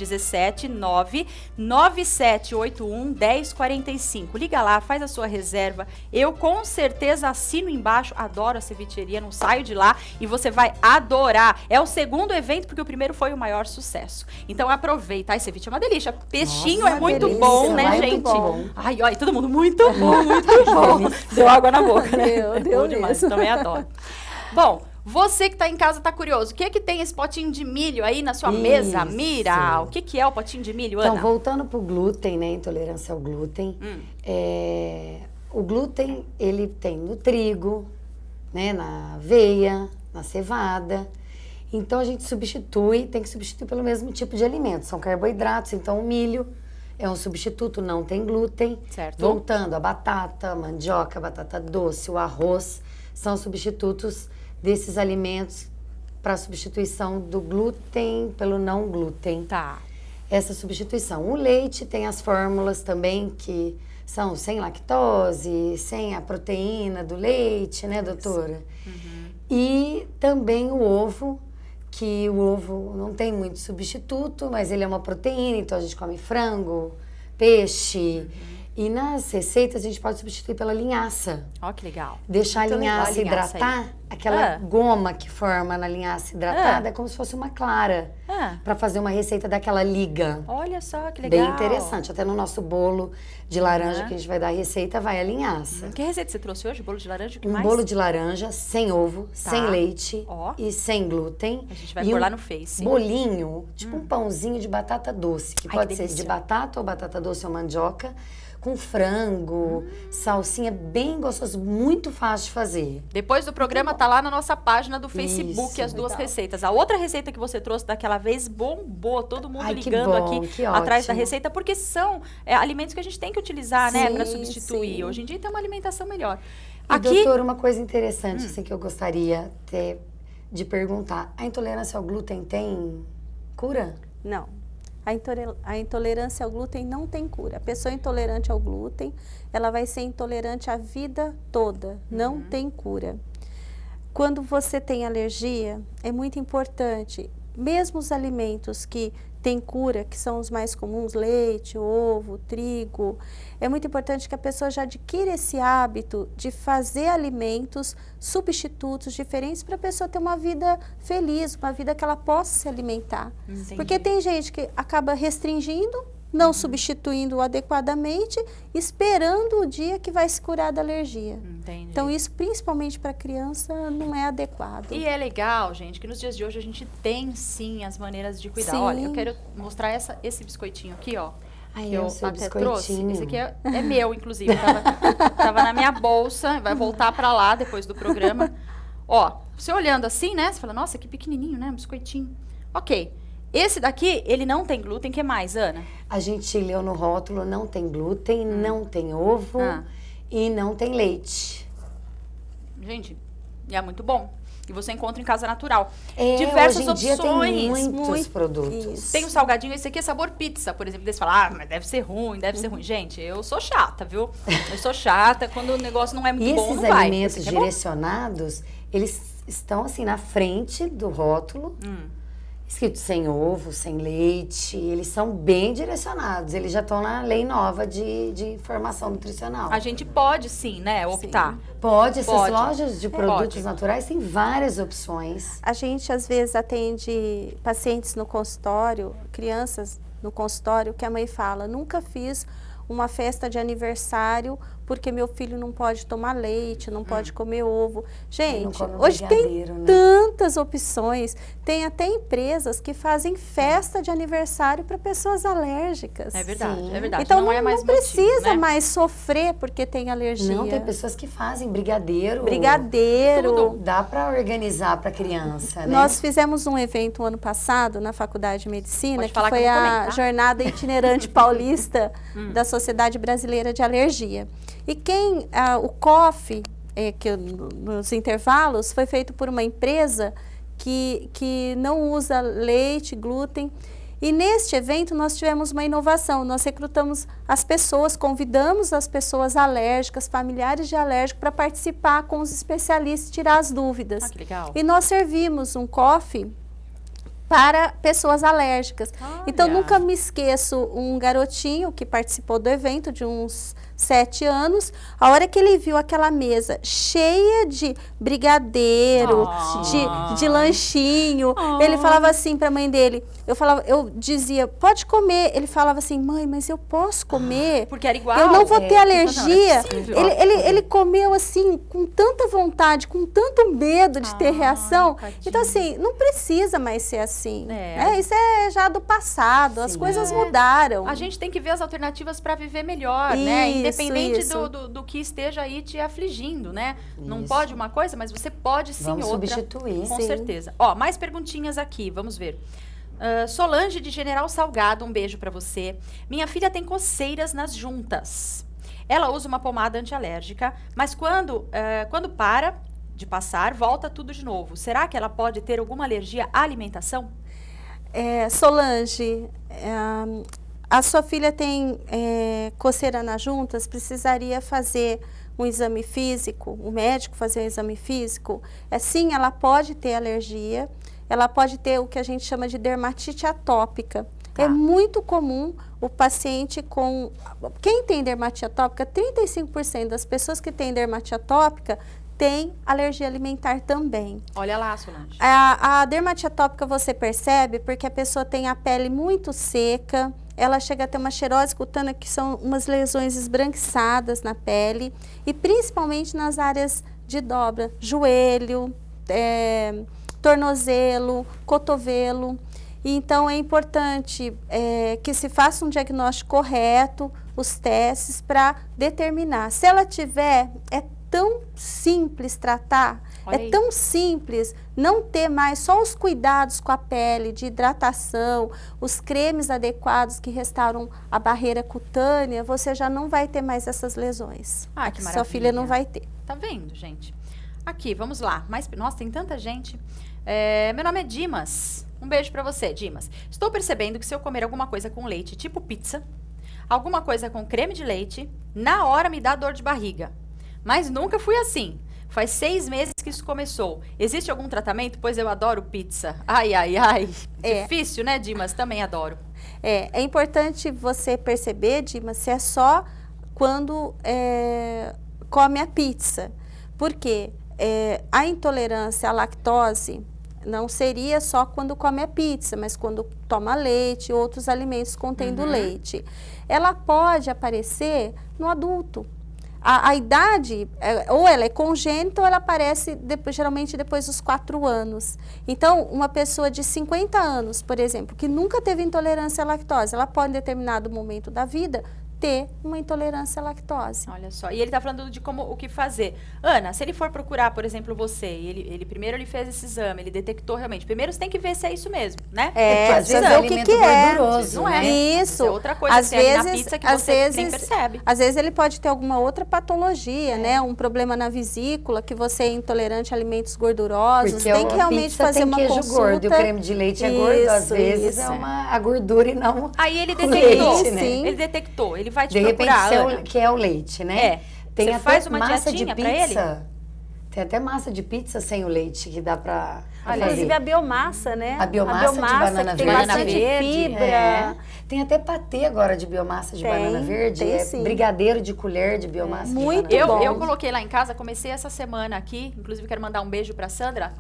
17997811045. Liga lá, faz a sua reserva. Eu com certeza assino embaixo. Adoro a cevicheria, não saio de lá e você vai adorar. É o segundo evento porque o primeiro foi o maior sucesso. Então aproveita. Ai, ceviche é uma delícia. Peixinho Nossa, é muito delícia, bom, né, muito gente? bom. Ai, olha, todo mundo muito bom, muito bom. Deu água na boca, né? Deu Bom demais, mesmo. também adoro. Bom, você que está em casa está curioso, o que é que tem esse potinho de milho aí na sua mesa, Mira? O que é o potinho de milho, Ana? Então, voltando para o glúten, né, intolerância ao glúten, o glúten, ele tem no trigo, né, na aveia, na cevada. Então, a gente tem que substituir pelo mesmo tipo de alimento, são carboidratos, então o milho é um substituto, não tem glúten. Certo. Voltando, a batata, a mandioca, a batata doce, o arroz, são substitutos desses alimentos para substituição do glúten pelo não glúten. Tá. Essa substituição. O leite tem as fórmulas também que são sem lactose, sem a proteína do leite, né, doutora? Uhum. E também o ovo, que o ovo não tem muito substituto, mas ele é uma proteína, então a gente come frango, peixe. E nas receitas a gente pode substituir pela linhaça. Ó, que legal. Deixar a linhaça hidratar, aquela goma que forma na linhaça hidratada, é como se fosse uma clara. Para fazer uma receita daquela liga. Olha só, que legal. Bem interessante. Até no nosso bolo de laranja que a gente vai dar a receita, vai a linhaça. Que receita você trouxe hoje? Bolo de laranja? O que Um mais? bolo de laranja sem ovo, sem leite e sem glúten. A gente vai pôr lá no Face. Bolinho, tipo um pãozinho de batata doce, que pode ser de batata ou batata doce ou mandioca, com frango, salsinha, bem gostoso, muito fácil de fazer. Depois do programa tá lá na nossa página do Facebook Isso, as duas legal. receitas. A outra receita que você trouxe daquela vez bombou, todo mundo Ai, que ligando bom, aqui que atrás da ótimo. receita, porque são alimentos que a gente tem que utilizar, né, para Sim, substituir. sim. Hoje em dia tem uma alimentação melhor. E, Aqui, doutor, uma coisa interessante assim, que eu gostaria de perguntar. A intolerância ao glúten tem cura? Não. A intolerância ao glúten não tem cura. A pessoa intolerante ao glúten, ela vai ser intolerante a vida toda. Não tem cura. quando você tem alergia, é muito importante, mesmo os alimentos que têm cura, que são os mais comuns, leite, ovo, trigo, é muito importante que a pessoa já adquira esse hábito de fazer alimentos substitutos diferentes para a pessoa ter uma vida feliz, uma vida que ela possa se alimentar. Entendi. Porque tem gente que acaba restringindo, não substituindo adequadamente, esperando o dia que vai se curar da alergia. Entendi. Então, isso, principalmente para criança, não é adequado. E é legal, gente, que nos dias de hoje a gente tem, sim, as maneiras de cuidar. Sim. Olha, eu quero mostrar esse biscoitinho aqui, ó. Ai, Que eu é o seu até trouxe. biscoitinho. Esse aqui é meu, inclusive. Tava na minha bolsa, vai voltar pra lá depois do programa. Ó, você olhando assim, né? Você fala, nossa, que pequenininho, né? Um biscoitinho. Ok. Esse daqui, ele não tem glúten. O que mais, Ana? A gente leu no rótulo, não tem glúten, não tem ovo e não tem leite. Gente, e é muito bom. E você encontra em Casa Natural. É, Diversas hoje em dia opções. tem muitos produtos. Isso. Tem um salgadinho, esse aqui é sabor pizza, por exemplo. Daí você fala, mas deve ser ruim, deve ser ruim. Gente, eu sou chata, viu? Eu sou chata. Quando o negócio não é muito E bom, esses não vai. alimentos Esse aqui é bom. direcionados, eles estão assim na frente do rótulo, escrito sem ovo, sem leite. Eles são bem direcionados. Eles já estão na lei nova de informação nutricional. A gente pode, sim, né, optar. Pode, essas Pode. lojas de produtos Pode. naturais têm várias opções. A gente, às vezes, atende pacientes no consultório, crianças no consultório, que a mãe fala, nunca fiz uma festa de aniversário porque meu filho não pode tomar leite, não pode comer ovo. Gente, come hoje tem brigadeiro, né? tantas opções. Tem até empresas que fazem festa de aniversário para pessoas alérgicas. É verdade, Sim. é verdade. Então não é mais motivo, precisa né? mais sofrer porque tem alergia. Não, tem pessoas que fazem brigadeiro. Brigadeiro. Tudo. Dá para organizar para criança, né? Nós fizemos um evento ano passado na Faculdade de Medicina, Pode que falar que foi eu vou a comentar. Jornada Itinerante Paulista da Sociedade Brasileira de Alergia. E o COF, nos intervalos, foi feito por uma empresa que não usa leite, glúten. E neste evento nós tivemos uma inovação, nós recrutamos as pessoas, convidamos as pessoas alérgicas, familiares de alérgico, para participar com os especialistas, tirar as dúvidas. Ah, que legal. E nós servimos um coffee para pessoas alérgicas. Olha. Então, nunca me esqueço um garotinho que participou do evento, de uns 7 anos, a hora que ele viu aquela mesa cheia de brigadeiro, de lanchinho, ele falava assim para a mãe dele, eu dizia, pode comer. Ele falava assim, mãe, mas eu posso comer? Porque era igual. Eu não vou ter Não, alergia. não é possível. Ele comeu assim, com tanta vontade, com tanto medo de ter reação. tadinho. Então, assim, não precisa mais ser assim. É. Né? Isso é já do passado, as coisas mudaram. A gente tem que ver as alternativas para viver melhor, né? Isso, Independente isso. do que esteja aí te afligindo, né? Não Isso. pode uma coisa, mas você pode sim Vamos outra. substituir. Com Sim. certeza. Ó, mais perguntinhas aqui, vamos ver. Solange de General Salgado, um beijo para você. Minha filha tem coceiras nas juntas. Ela usa uma pomada antialérgica, mas quando para de passar, volta tudo de novo. Será que ela pode ter alguma alergia à alimentação? Solange, a sua filha tem coceira nas juntas, precisaria fazer um exame físico, o médico fazer um exame físico. Sim, ela pode ter alergia, ela pode ter o que a gente chama de dermatite atópica. Tá. É muito comum o paciente com... Quem tem dermatite atópica, 35% das pessoas que têm dermatite atópica tem alergia alimentar também. Olha lá, Solange. A dermatite atópica você percebe porque a pessoa tem a pele muito seca, ela chega a ter uma xerose cutânea, que são umas lesões esbranquiçadas na pele, e principalmente nas áreas de dobra, joelho, tornozelo, cotovelo. Então, é importante que se faça um diagnóstico correto, os testes, para determinar. Se ela tiver, é tão simples tratar, Olha aí. tão simples não ter mais só os cuidados com a pele, de hidratação, os cremes adequados que restauram a barreira cutânea, você já não vai ter mais essas lesões. Ah, que Sua maravilha. filha não vai ter. Tá vendo, gente? Aqui, vamos lá. Nossa, tem tanta gente. Meu nome é Dimas. Um beijo pra você, Dimas. Estou percebendo que se eu comer alguma coisa com leite, tipo pizza, alguma coisa com creme de leite, na hora me dá dor de barriga. Mas nunca fui assim. Faz 6 meses que isso começou. Existe algum tratamento? Pois eu adoro pizza. Ai, ai, ai. Difícil, né, Dimas? Também adoro. É importante você perceber, Dimas, se é só quando come a pizza. Porque a intolerância à lactose não seria só quando come a pizza, mas quando toma leite e outros alimentos contendo leite. Ela pode aparecer no adulto. A idade, ou ela é congênita ou ela aparece geralmente depois dos 4 anos. Então, uma pessoa de 50 anos, por exemplo, que nunca teve intolerância à lactose, ela pode, em determinado momento da vida, ter uma intolerância à lactose. Olha só, e ele está falando de o que fazer. Ana, se ele for procurar, por exemplo, você, ele primeiro ele fez esse exame, ele detectou realmente. Primeiro você tem que ver se é isso mesmo, né? Às vezes é o que é. Não é. Isso. É outra coisa às que tem vezes, na pizza que você nem percebe. Às vezes ele pode ter alguma outra patologia, né? Um problema na vesícula, que você é intolerante a alimentos gordurosos. Porque tem que realmente fazer uma queijo consulta. Gordo, e o creme de leite é gordo, às vezes é a gordura e não aí ele detectou, leite, né? Ele detectou, ele vai te de procurar, repente, que é o leite, né? Tem você até faz uma massa de dietinha pizza. pra ele? Tem até massa de pizza sem o leite que dá pra fazer. Inclusive a biomassa, né? A biomassa de banana que tem verde. bastante fibra. Tem até patê agora de biomassa de banana verde. Sim. Brigadeiro de colher de biomassa de muito banana bom. Eu coloquei lá em casa, comecei essa semana aqui, inclusive quero mandar um beijo pra Sandra,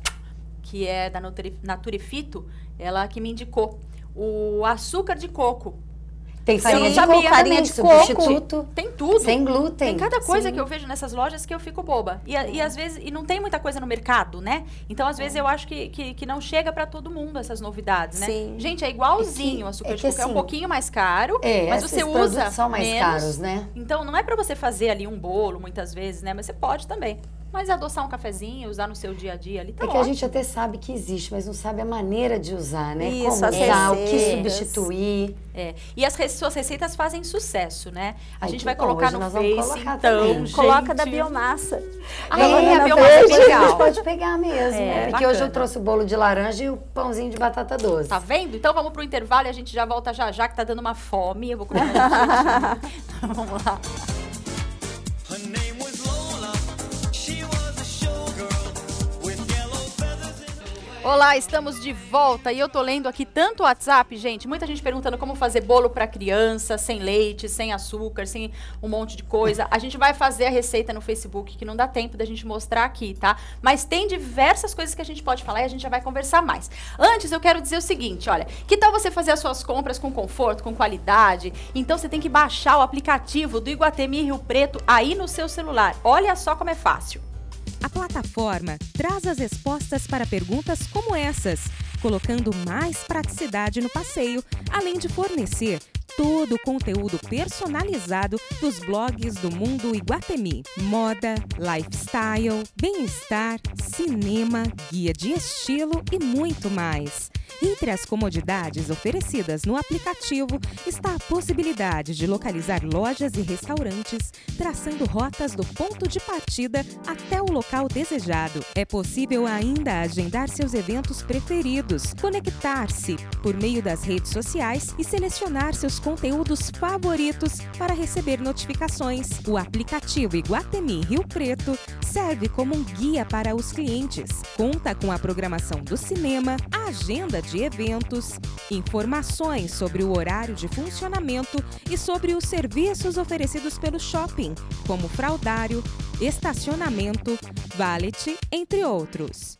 que é da Naturifito, ela que me indicou o açúcar de coco. Tem farinha de coco, farinha de substituto. Tem tudo. Sem glúten. Tem cada coisa que eu vejo nessas lojas que eu fico boba. E às vezes, e não tem muita coisa no mercado, né? Então, às vezes, eu acho que não chega pra todo mundo essas novidades, né? Sim. Gente, é igualzinho o açúcar de coco. É um pouquinho mais caro, mas você usa são mais menos. caros, né? Então, não é pra você fazer ali um bolo, muitas vezes, né? Mas você pode também. Mas adoçar um cafezinho, usar no seu dia a dia ali, tá ótimo. A gente até sabe que existe, mas não sabe a maneira de usar, né? Isso, como usar, o que substituir. E as suas receitas fazem sucesso, né? A gente vai colocar no Face, então, também. Coloca da biomassa. A biomassa é legal. A gente pode pegar mesmo, né? Porque bacana. Hoje eu trouxe o bolo de laranja e o pãozinho de batata doce. Tá vendo? Então vamos pro intervalo e a gente já volta já, que tá dando uma fome. Eu vou comer. Vamos lá. Olá, estamos de volta e eu tô lendo aqui tanto o WhatsApp, gente, muita gente perguntando como fazer bolo para criança, sem leite, sem açúcar, sem um monte de coisa. A gente vai fazer a receita no Facebook, que não dá tempo da gente mostrar aqui, tá? Mas tem diversas coisas que a gente pode falar e a gente já vai conversar mais. Antes, eu quero dizer o seguinte, olha, que tal você fazer as suas compras com conforto, com qualidade? Então, você tem que baixar o aplicativo do Iguatemi Rio Preto aí no seu celular. Olha só como é fácil. A plataforma traz as respostas para perguntas como essas, colocando mais praticidade no passeio, além de fornecer todo o conteúdo personalizado dos blogs do Mundo Iguatemi. Moda, lifestyle, bem-estar, cinema, guia de estilo e muito mais. Entre as comodidades oferecidas no aplicativo está a possibilidade de localizar lojas e restaurantes, traçando rotas do ponto de partida até o local desejado. É possível ainda agendar seus eventos preferidos, conectar-se por meio das redes sociais e selecionar seus conteúdos favoritos para receber notificações. O aplicativo Iguatemi Rio Preto serve como um guia para os clientes. Conta com a programação do cinema, a agenda de eventos, informações sobre o horário de funcionamento e sobre os serviços oferecidos pelo shopping, como fraldário, estacionamento, valet, entre outros.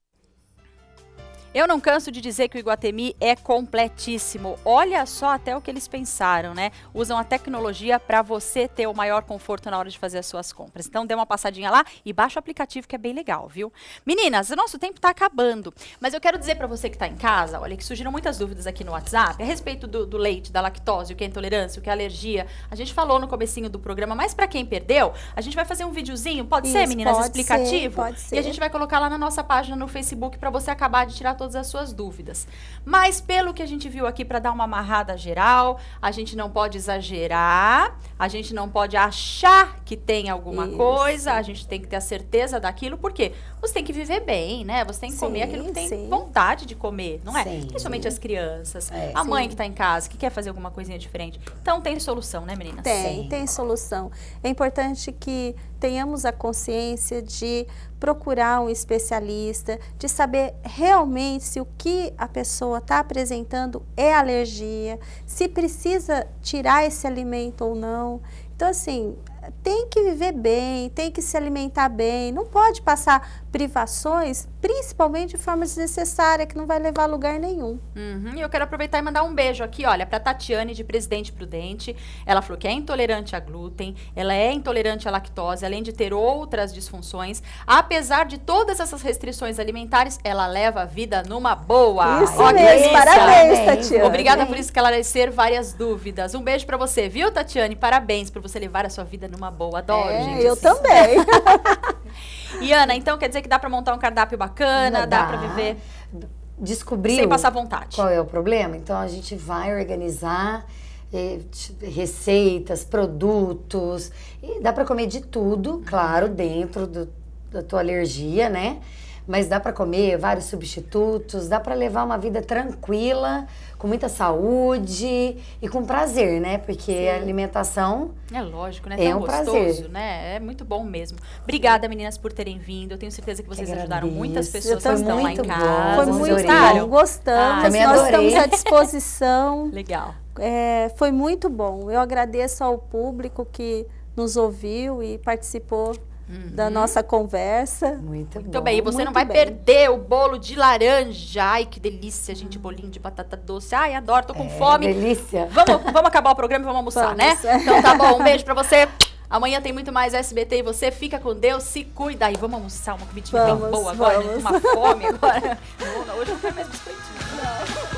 Eu não canso de dizer que o Iguatemi é completíssimo. Olha só até o que eles pensaram, né? Usam a tecnologia para você ter o maior conforto na hora de fazer as suas compras. Então, dê uma passadinha lá e baixa o aplicativo que é bem legal, viu? Meninas, o nosso tempo tá acabando. Mas eu quero dizer para você que tá em casa, olha, que surgiram muitas dúvidas aqui no WhatsApp a respeito do leite, da lactose, o que é intolerância, o que é alergia. A gente falou no comecinho do programa, mas para quem perdeu, a gente vai fazer um videozinho, pode ser, meninas, pode explicativo? Pode ser. E a gente vai colocar lá na nossa página no Facebook para você acabar de tirar todas as suas dúvidas. Mas pelo que a gente viu aqui, para dar uma amarrada geral, a gente não pode exagerar, a gente não pode achar que tem alguma coisa, a gente tem que ter a certeza daquilo, porque você tem que viver bem, né? Você tem que comer aquilo que tem vontade de comer, não é? Principalmente as crianças, a mãe que está em casa, que quer fazer alguma coisinha diferente. Então tem solução, né, meninas? Tem solução. É importante que tenhamos a consciência de procurar um especialista, de saber realmente se o que a pessoa está apresentando é alergia, se precisa tirar esse alimento ou não. Então, assim, tem que viver bem, tem que se alimentar bem, não pode passar privações, principalmente de forma desnecessária, que não vai levar a lugar nenhum. E eu quero aproveitar e mandar um beijo aqui, olha, para Tatiane, de Presidente Prudente. Ela falou que é intolerante a glúten, ela é intolerante à lactose, além de ter outras disfunções. Apesar de todas essas restrições alimentares, ela leva a vida numa boa. Isso Ó, que mesmo, delícia. parabéns, Tatiane. Obrigada por esclarecer várias dúvidas. Um beijo para você, viu, Tatiane? Parabéns por você levar a sua vida numa boa. Adoro, gente. Eu assim. também. E Ana, então quer dizer que dá para montar um cardápio bacana, dá para viver Descobrir sem passar vontade. Qual é o problema? Então a gente vai organizar receitas, produtos, e dá para comer de tudo, claro, dentro da tua alergia, né? Mas dá para comer vários substitutos, dá para levar uma vida tranquila, com muita saúde e com prazer, né? Porque a alimentação é lógico, né? É Tão um gostoso, prazer. né? É muito bom mesmo. Obrigada, meninas, por terem vindo. Eu tenho certeza que vocês ajudaram muitas pessoas que Foi estão lá em muito casa. bom. Foi Nós muito adorei. bom, gostamos, Também nós adorei. estamos à disposição. Legal. Foi muito bom. Eu agradeço ao público que nos ouviu e participou da nossa conversa. Muito bom. Muito bem, e você Muito não vai bem. perder o bolo de laranja. Ai, que delícia, gente, bolinho de batata doce. Ai, adoro, tô com fome. Delícia. Vamos acabar o programa e vamos almoçar, Vamos. né? Então tá bom, um beijo pra você. Amanhã tem muito mais SBT e você fica com Deus, se cuida. E vamos almoçar uma comidinha bem Vamos, boa agora, vamos. uma fome agora. Hoje não tem mais biscoitinho. Não.